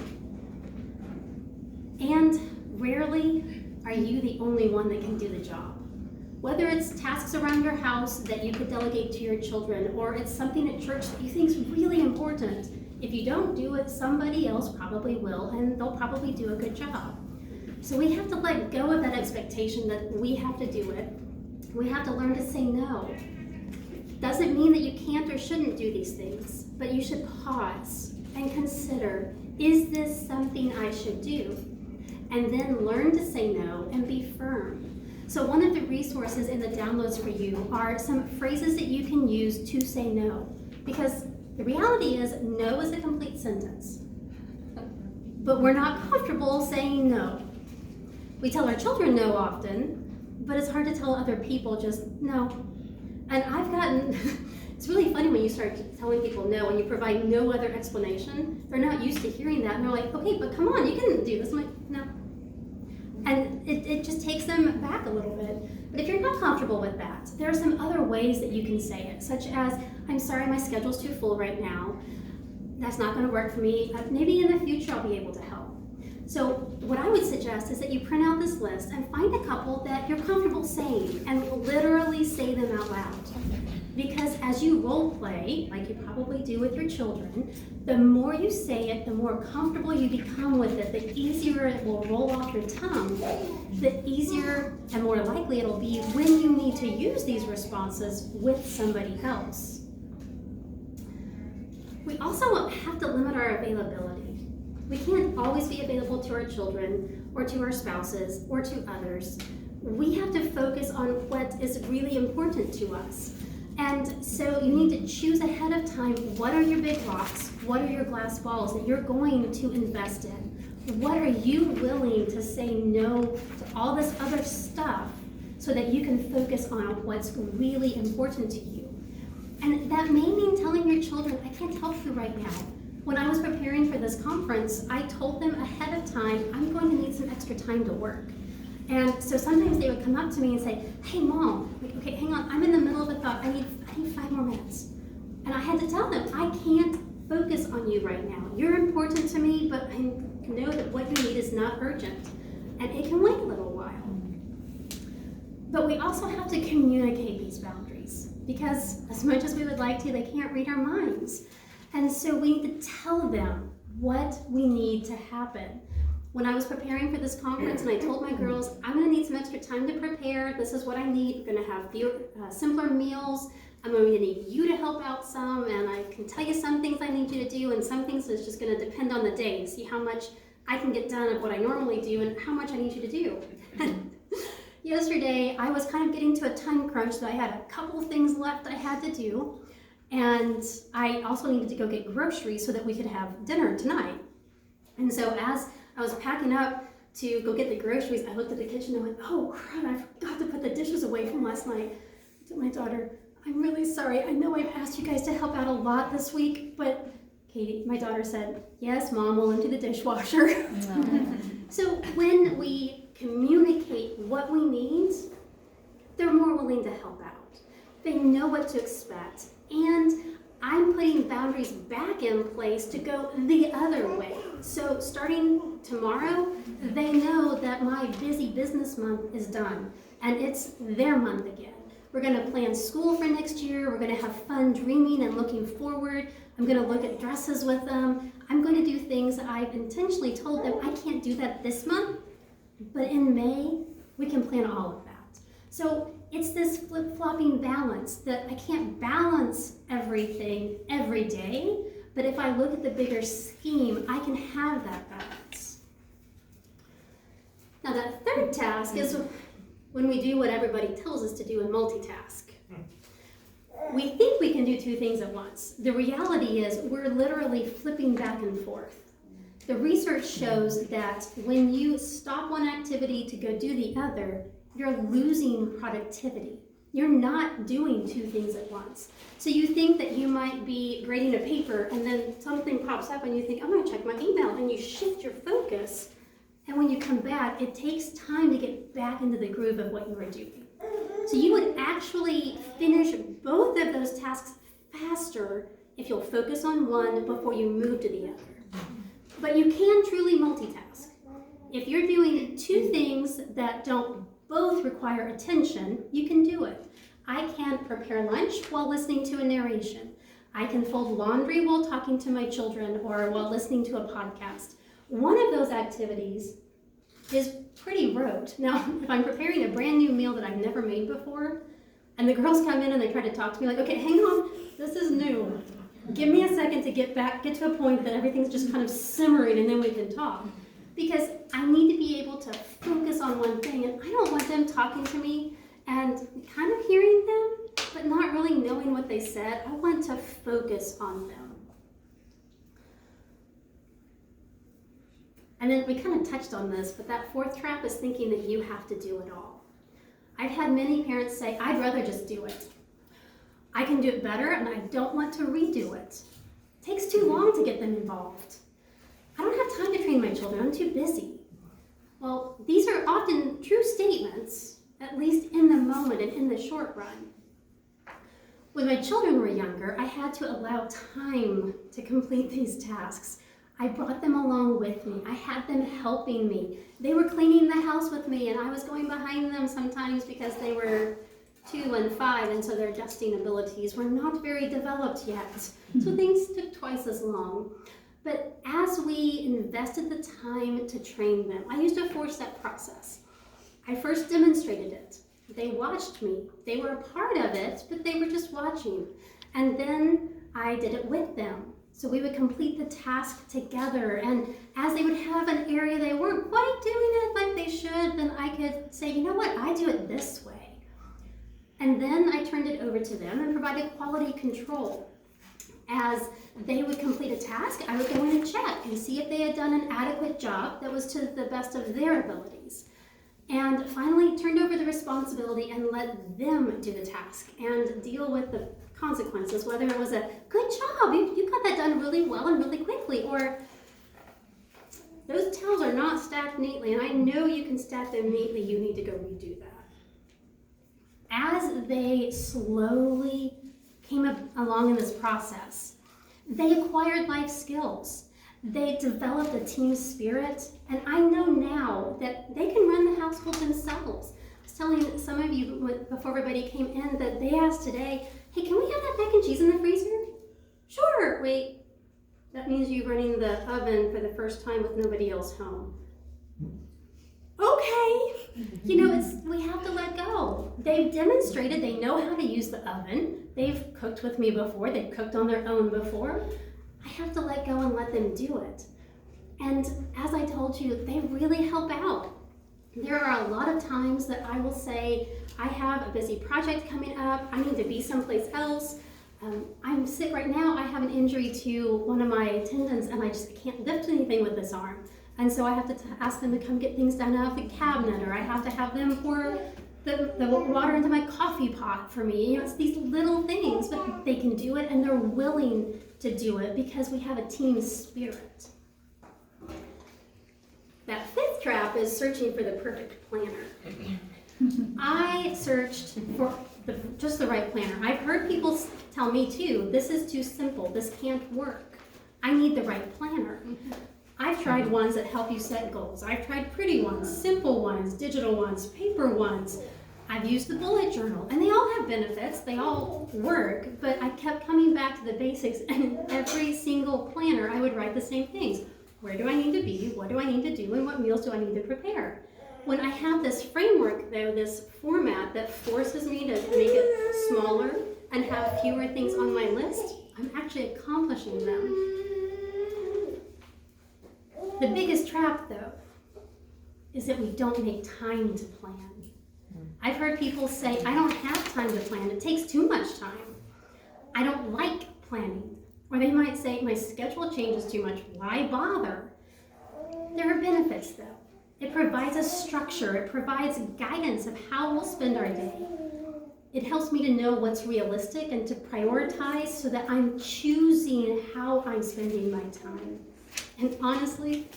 And rarely are you the only one that can do the job. Whether it's tasks around your house that you could delegate to your children, or it's something at church that you think is really important, if you don't do it, somebody else probably will, and they'll probably do a good job. So we have to let go of that expectation that we have to do it. We have to learn to say no. Doesn't mean that you can't or shouldn't do these things, but you should pause and consider, is this something I should do? And then learn to say no and be firm. So one of the resources in the downloads for you are some phrases that you can use to say no. Because the reality is, no is a complete sentence. But we're not comfortable saying no. We tell our children no often, but it's hard to tell other people just no. And I've gotten, it's really funny when you start telling people no and you provide no other explanation. They're not used to hearing that and they're like, okay, but come on, you can do this. I'm like, no. And it just takes them back a little bit. But if you're not comfortable with that, there are some other ways that you can say it, such as, I'm sorry, my schedule's too full right now. That's not going to work for me. Maybe in the future I'll be able to help. So what I would suggest is that you print out this list and find a couple that you're comfortable saying and literally say them out loud. Because as you role play, like you probably do with your children, the more you say it, the more comfortable you become with it, the easier it will roll off your tongue, the easier and more likely it'll be when you need to use these responses with somebody else. We also have to limit our availability. We can't always be available to our children or to our spouses or to others. We have to focus on what is really important to us. And so you need to choose ahead of time, what are your big rocks? What are your glass balls that you're going to invest in? What are you willing to say no to all this other stuff so that you can focus on what's really important to you? And that may mean telling your children, I can't help you right now. When I was preparing for this conference, I told them ahead of time, I'm going to need some extra time to work. And so sometimes they would come up to me and say, hey Mom, like, okay, hang on, I'm in the middle of a thought, I need 5 more minutes. And I had to tell them, I can't focus on you right now. You're important to me, but I know that what you need is not urgent. And it can wait a little while. But we also have to communicate these boundaries, because as much as we would like to, they can't read our minds. And so we need to tell them what we need to happen. When I was preparing for this conference and I told my girls, I'm gonna need some extra time to prepare, this is what I need, we're gonna have simpler meals, I'm going to need you to help out some, and I can tell you some things I need you to do, and some things is just gonna depend on the day to see how much I can get done of what I normally do and how much I need you to do. Yesterday, I was kind of getting to a time crunch, so I had a couple of things left I had to do, and I also needed to go get groceries so that we could have dinner tonight. And so as I was packing up to go get the groceries, I looked at the kitchen and went, oh crap, I forgot to put the dishes away from last night. I told my daughter, I'm really sorry. I know I've asked you guys to help out a lot this week, but Katie, my daughter said, yes, Mom, we'll empty the dishwasher. No. So when we communicate what we need, they're more willing to help out. They know what to expect. And I'm putting boundaries back in place to go the other way. So starting tomorrow, they know that my busy business month is done and it's their month again. We're gonna plan school for next year. We're gonna have fun dreaming and looking forward. I'm gonna look at dresses with them. I'm going to do things that I've intentionally told them I can't do that this month, but in May, we can plan all of that. So it's this flip-flopping balance that I can't balance everything every day, but if I look at the bigger scheme, I can have that balance. Now that third task is when we do what everybody tells us to do and multitask. We think we can do 2 things at once. The reality is we're literally flipping back and forth. The research shows that when you stop one activity to go do the other, you're losing productivity. You're not doing 2 things at once. So you think that you might be grading a paper and then something pops up and you think, I'm gonna check my email, and you shift your focus. And when you come back, it takes time to get back into the groove of what you were doing. So you would actually finish both of those tasks faster if you'll focus on one before you move to the other. But you can truly multitask. If you're doing 2 things that don't both require attention, you can do it. I can prepare lunch while listening to a narration. I can fold laundry while talking to my children or while listening to a podcast. One of those activities is pretty rote. Now, if I'm preparing a brand new meal that I've never made before, and the girls come in and they try to talk to me like, okay, hang on, this is new. Give me a second to get to a point that everything's just kind of simmering and then we can talk. because I need to be able to focus on one thing, and I don't want them talking to me and kind of hearing them, but not really knowing what they said. I want to focus on them. And then we kind of touched on this, but that fourth trap is thinking that you have to do it all. I've had many parents say, I'd rather just do it. I can do it better and I don't want to redo it. It takes too long to get them involved. I don't have time to train my children, I'm too busy. Well, these are often true statements, at least in the moment and in the short run. When my children were younger, I had to allow time to complete these tasks. I brought them along with me. I had them helping me. They were cleaning the house with me, and I was going behind them sometimes because they were 2 and 5, and so their dusting abilities were not very developed yet. So things took twice as long. But as we invested the time to train them, I used a 4-step process. I first demonstrated it. They watched me. They were a part of it, but they were just watching. And then I did it with them. So we would complete the task together, and as they would have an area they weren't quite doing it like they should, then I could say, you know what, I do it this way. And then I turned it over to them and provided quality control. As they would complete a task, I would go in and check and see if they had done an adequate job that was to the best of their abilities. And finally turned over the responsibility and let them do the task and deal with the consequences, whether it was a good job, you got that done really well and really quickly, or those towels are not stacked neatly and I know you can stack them neatly, you need to go redo that. As they slowly came along in this process, they acquired life skills. They developed a team spirit, and I know now that they can run the household themselves. I was telling some of you before everybody came in that they asked today, hey, can we have that mac and cheese in the freezer? Sure, wait, that means you running the oven for the first time with nobody else home. Okay, you know, we have to let go. They've demonstrated they know how to use the oven. They've cooked with me before, they've cooked on their own before. I have to let go and let them do it. And as I told you, they really help out. There are a lot of times that I will say, I have a busy project coming up, I need to be someplace else. I'm sick right now, I have an injury to one of my tendons and I just can't lift anything with this arm. And so I have to ask them to come get things done out of the cabinet, or I have to have them pour the water into my coffee pot for me. You know, it's these little things, but they can do it and they're willing to do it because we have a team spirit. That fifth trap is searching for the perfect planner. I searched for just the right planner. I've heard people tell me too, this is too simple, this can't work. I need the right planner. I've tried ones that help you set goals. I've tried pretty ones, simple ones, digital ones, paper ones. I've used the bullet journal, and they all have benefits, they all work, but I kept coming back to the basics, and in every single planner I would write the same things. Where do I need to be? What do I need to do? And what meals do I need to prepare? When I have this framework, though, this format that forces me to make it smaller and have fewer things on my list, I'm actually accomplishing them. The biggest trap, though, is that we don't make time to plan. I've heard people say, I don't have time to plan. It takes too much time. I don't like planning. Or they might say, my schedule changes too much. Why bother? There are benefits, though. It provides a structure. It provides guidance of how we'll spend our day. It helps me to know what's realistic and to prioritize so that I'm choosing how I'm spending my time. And honestly,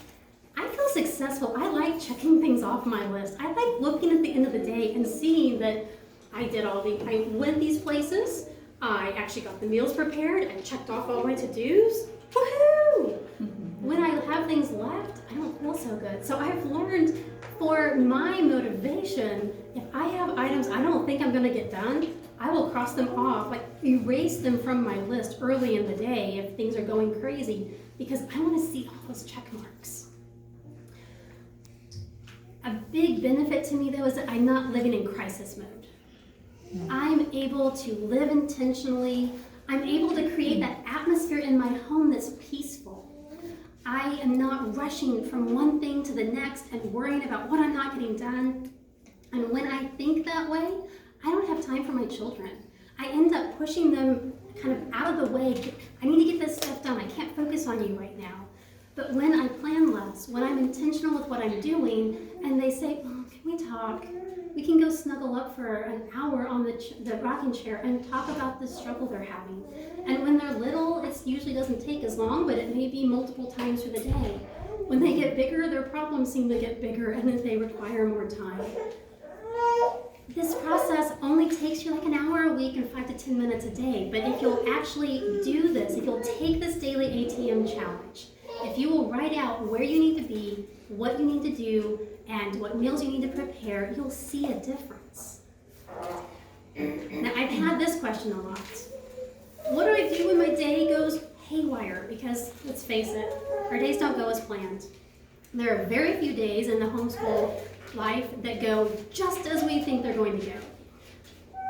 I feel successful. I like checking things off my list. I like looking at the end of the day and seeing that I went these places, I actually got the meals prepared, I checked off all my to-dos. Woohoo! When I have things left, I don't feel so good. So I've learned for my motivation, if I have items I don't think I'm gonna get done, I will cross them off, like erase them from my list early in the day if things are going crazy, because I wanna see all those check marks. A big benefit to me, though, is that I'm not living in crisis mode. I'm able to live intentionally. I'm able to create that atmosphere in my home that's peaceful. I am not rushing from one thing to the next and worrying about what I'm not getting done. And when I think that way, I don't have time for my children. I end up pushing them kind of out of the way. I need to get this stuff done. I can't focus on you right now. But when I plan less, when I'm intentional with what I'm doing, and they say, oh, can we talk? We can go snuggle up for an hour on the rocking chair and talk about the struggle they're having. And when they're little, it usually doesn't take as long, but it may be multiple times through the day. When they get bigger, their problems seem to get bigger and then they require more time. This process only takes you like an hour a week and 5 to 10 minutes a day. But if you'll actually do this, if you'll take this daily ATM challenge, if you will write out where you need to be, what you need to do, and what meals you need to prepare, you'll see a difference. Now, I've had this question a lot. What do I do when my day goes haywire? Because let's face it, our days don't go as planned. There are very few days in the homeschool life that go just as we think they're going to go.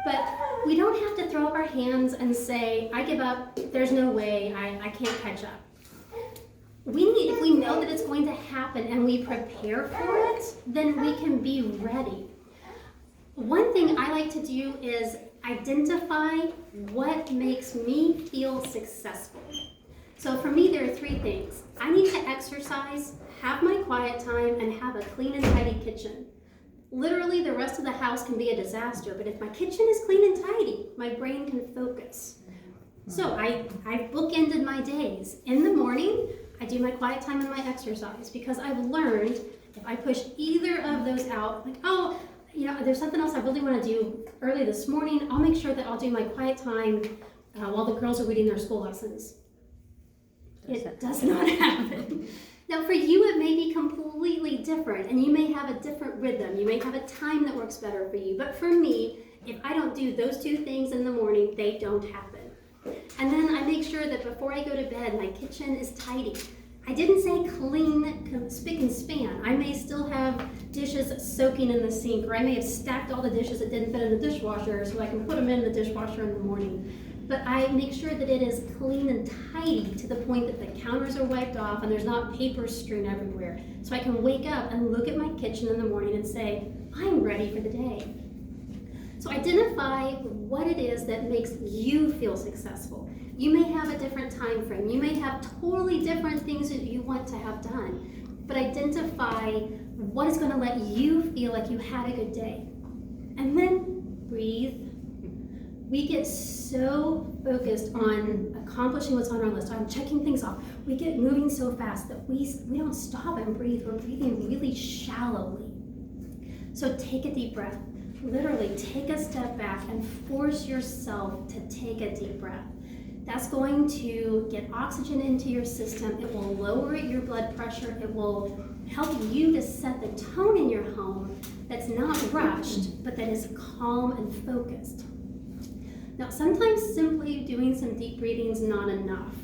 But we don't have to throw up our hands and say, I give up, there's no way, I can't catch up. If we know that it's going to happen and we prepare for it, then we can be ready. One thing I like to do is identify what makes me feel successful. So for me, there are 3 things. I need to exercise, have my quiet time, and have a clean and tidy kitchen. Literally, the rest of the house can be a disaster, but if my kitchen is clean and tidy, my brain can focus. So I've bookended my days. In the morning, I do my quiet time and my exercise because I've learned if I push either of those out, like, oh, there's something else I really want to do early this morning, I'll make sure that I'll do my quiet time while the girls are reading their school lessons. It does not happen. Now for you, it may be completely different and you may have a different rhythm. You may have a time that works better for you. But for me, if I don't do those 2 things in the morning, they don't happen. And then I make sure that before I go to bed, my kitchen is tidy. I didn't say clean, spick and span. I may still have dishes soaking in the sink, or I may have stacked all the dishes that didn't fit in the dishwasher so I can put them in the dishwasher in the morning. But I make sure that it is clean and tidy to the point that the counters are wiped off and there's not paper strewn everywhere. So I can wake up and look at my kitchen in the morning and say, I'm ready for the day. So identify what it is that makes you feel successful. You may have a different time frame. You may have totally different things that you want to have done. But identify what is going to let you feel like you had a good day. And then breathe. We get so focused on accomplishing what's on our list, on checking things off. We get moving so fast that we don't stop and breathe. We're breathing really shallowly. So take a deep breath. Literally take a step back and force yourself to take a deep breath. That's going to get oxygen into your system. It will lower your blood pressure. It will help you to set the tone in your home that's not rushed, but that is calm and focused. Now, sometimes simply doing some deep breathing is not enough.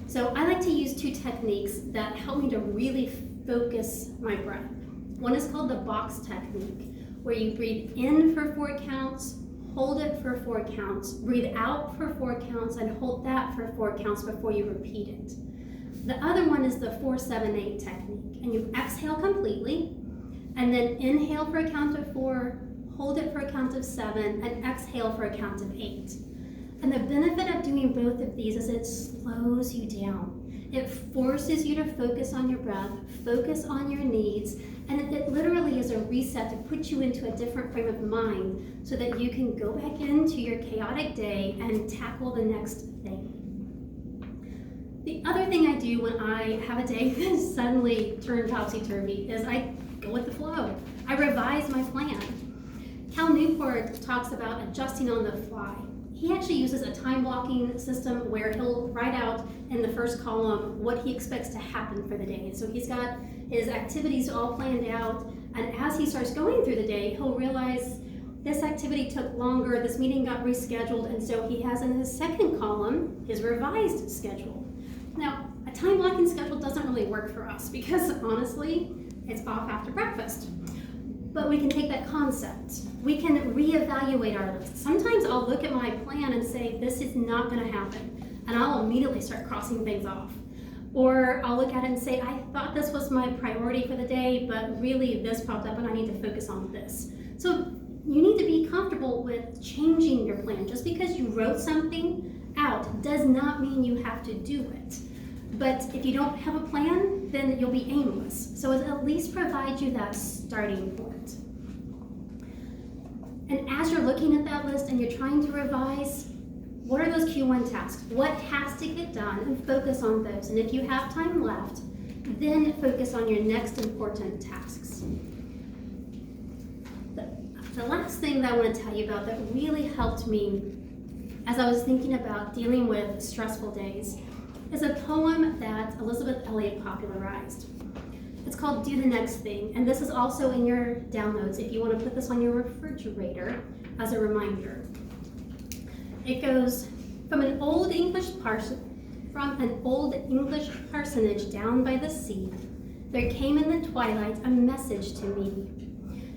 So I like to use 2 techniques that help me to really focus my breath. One is called the box technique, where you breathe in for 4 counts, hold it for 4 counts, breathe out for 4 counts, and hold that for 4 counts before you repeat it. The other one is the 4-7-8 technique, and you exhale completely, and then inhale for a count of 4, hold it for a count of 7, and exhale for a count of 8. And the benefit of doing both of these is it slows you down. It forces you to focus on your breath, focus on your needs, and it literally is a reset to put you into a different frame of mind so that you can go back into your chaotic day and tackle the next thing. The other thing I do when I have a day that suddenly turned topsy-turvy is I go with the flow. I revise my plan. Cal Newport talks about adjusting on the fly. He actually uses a time blocking system where he'll write out in the first column what he expects to happen for the day. So he's got his activities all planned out, and as he starts going through the day, he'll realize this activity took longer, this meeting got rescheduled, and so he has in his second column his revised schedule. Now, a time blocking schedule doesn't really work for us because honestly, it's off after breakfast. But we can take that concept. We can reevaluate our list. Sometimes I'll look at my plan and say, this is not going to happen. And I'll immediately start crossing things off. Or I'll look at it and say, I thought this was my priority for the day, but really this popped up and I need to focus on this. So you need to be comfortable with changing your plan. Just because you wrote something out does not mean you have to do it. But if you don't have a plan, then you'll be aimless. So it at least provides you that starting point. And as you're looking at that list and you're trying to revise, what are those Q1 tasks? What has to get done? And focus on those. And if you have time left, then focus on your next important tasks. The last thing that I want to tell you about that really helped me as I was thinking about dealing with stressful days is a poem that Elizabeth Elliot popularized. It's called Do the Next Thing, and this is also in your downloads if you want to put this on your refrigerator as a reminder. It goes, from an old English parsonage down by the sea, there came in the twilight a message to me.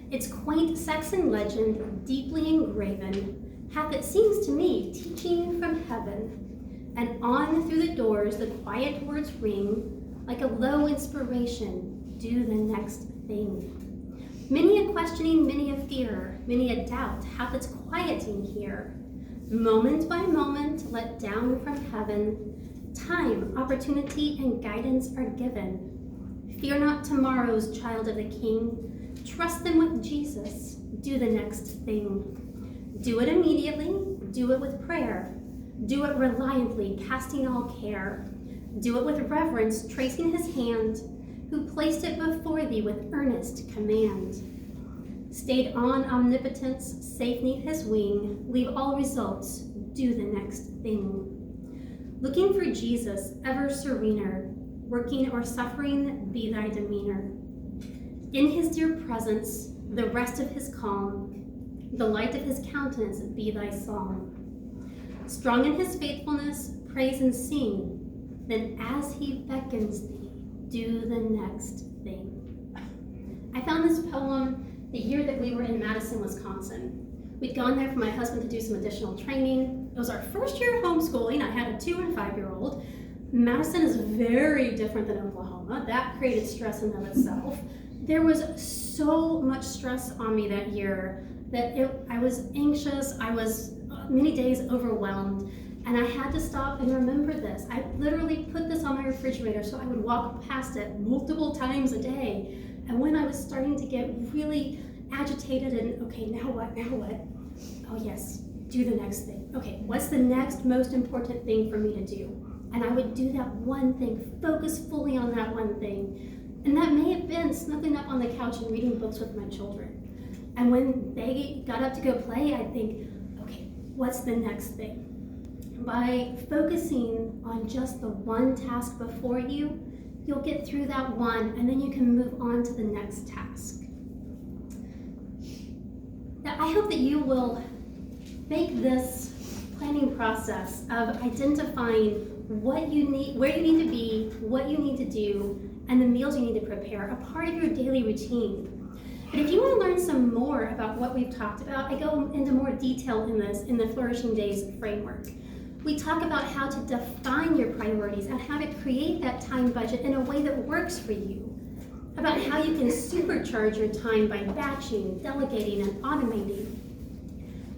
Its quaint Saxon legend, deeply engraven, hath, it seems to me, teaching from heaven. And on through the doors the quiet words ring, like a low inspiration, do the next thing. Many a questioning, many a fear, many a doubt hath its quieting here. Moment by moment, let down from heaven, time, opportunity, and guidance are given. Fear not tomorrow's child of the King. Trust them with Jesus. Do the next thing. Do it immediately. Do it with prayer. Do it reliantly, casting all care. Do it with reverence, tracing his hand, who placed it before thee with earnest command. Stayed on omnipotence, safe neath his wing, leave all results, do the next thing. Looking for Jesus, ever serener, working or suffering be thy demeanor. In his dear presence, the rest of his calm, the light of his countenance be thy psalm. Strong in his faithfulness, praise and sing, then as he beckons thee, do the next thing. I found this poem the year that we were in Madison, Wisconsin. We'd gone there for my husband to do some additional training. It was our first year of homeschooling. I had a 2- and 5-year-old. Madison is very different than Oklahoma. That created stress in and of itself. There was so much stress on me that year that I was anxious. I was many days overwhelmed, and I had to stop and remember this. I literally put this on my refrigerator so I would walk past it multiple times a day. And when I was starting to get really agitated and, okay, now what? Oh yes, do the next thing. Okay, what's the next most important thing for me to do? And I would do that one thing, focus fully on that one thing. And that may have been snuggling up on the couch and reading books with my children. And when they got up to go play, I'd think, okay, what's the next thing? By focusing on just the one task before you, you'll get through that one, and then you can move on to the next task. Now, I hope that you will make this planning process of identifying what you need, where you need to be, what you need to do, and the meals you need to prepare a part of your daily routine. But if you want to learn some more about what we've talked about, I go into more detail in this in the Flourishing Days framework. We talk about how to define your priorities and how to create that time budget in a way that works for you. About how you can supercharge your time by batching, delegating, and automating.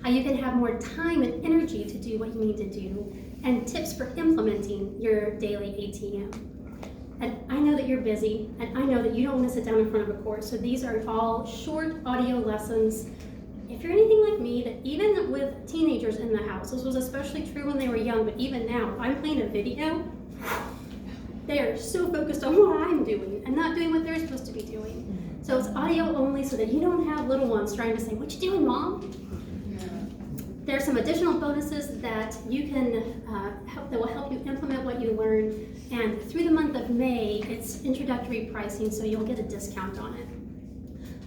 How you can have more time and energy to do what you need to do, and tips for implementing your daily ATM. And I know that you're busy, and I know that you don't want to sit down in front of a course, so these are all short audio lessons. If you're anything like me, that even with teenagers in the house, this was especially true when they were young, but even now, if I'm playing a video, they are so focused on what I'm doing and not doing what they're supposed to be doing. So it's audio only so that you don't have little ones trying to say, "What you doing, Mom?" There are some additional bonuses that you can that will help you implement what you learned. And through the month of May, it's introductory pricing, so you'll get a discount on it.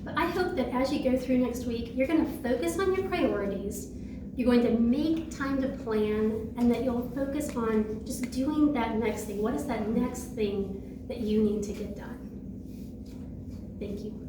But I hope that as you go through next week, you're going to focus on your priorities, you're going to make time to plan, and that you'll focus on just doing that next thing. What is that next thing that you need to get done? Thank you.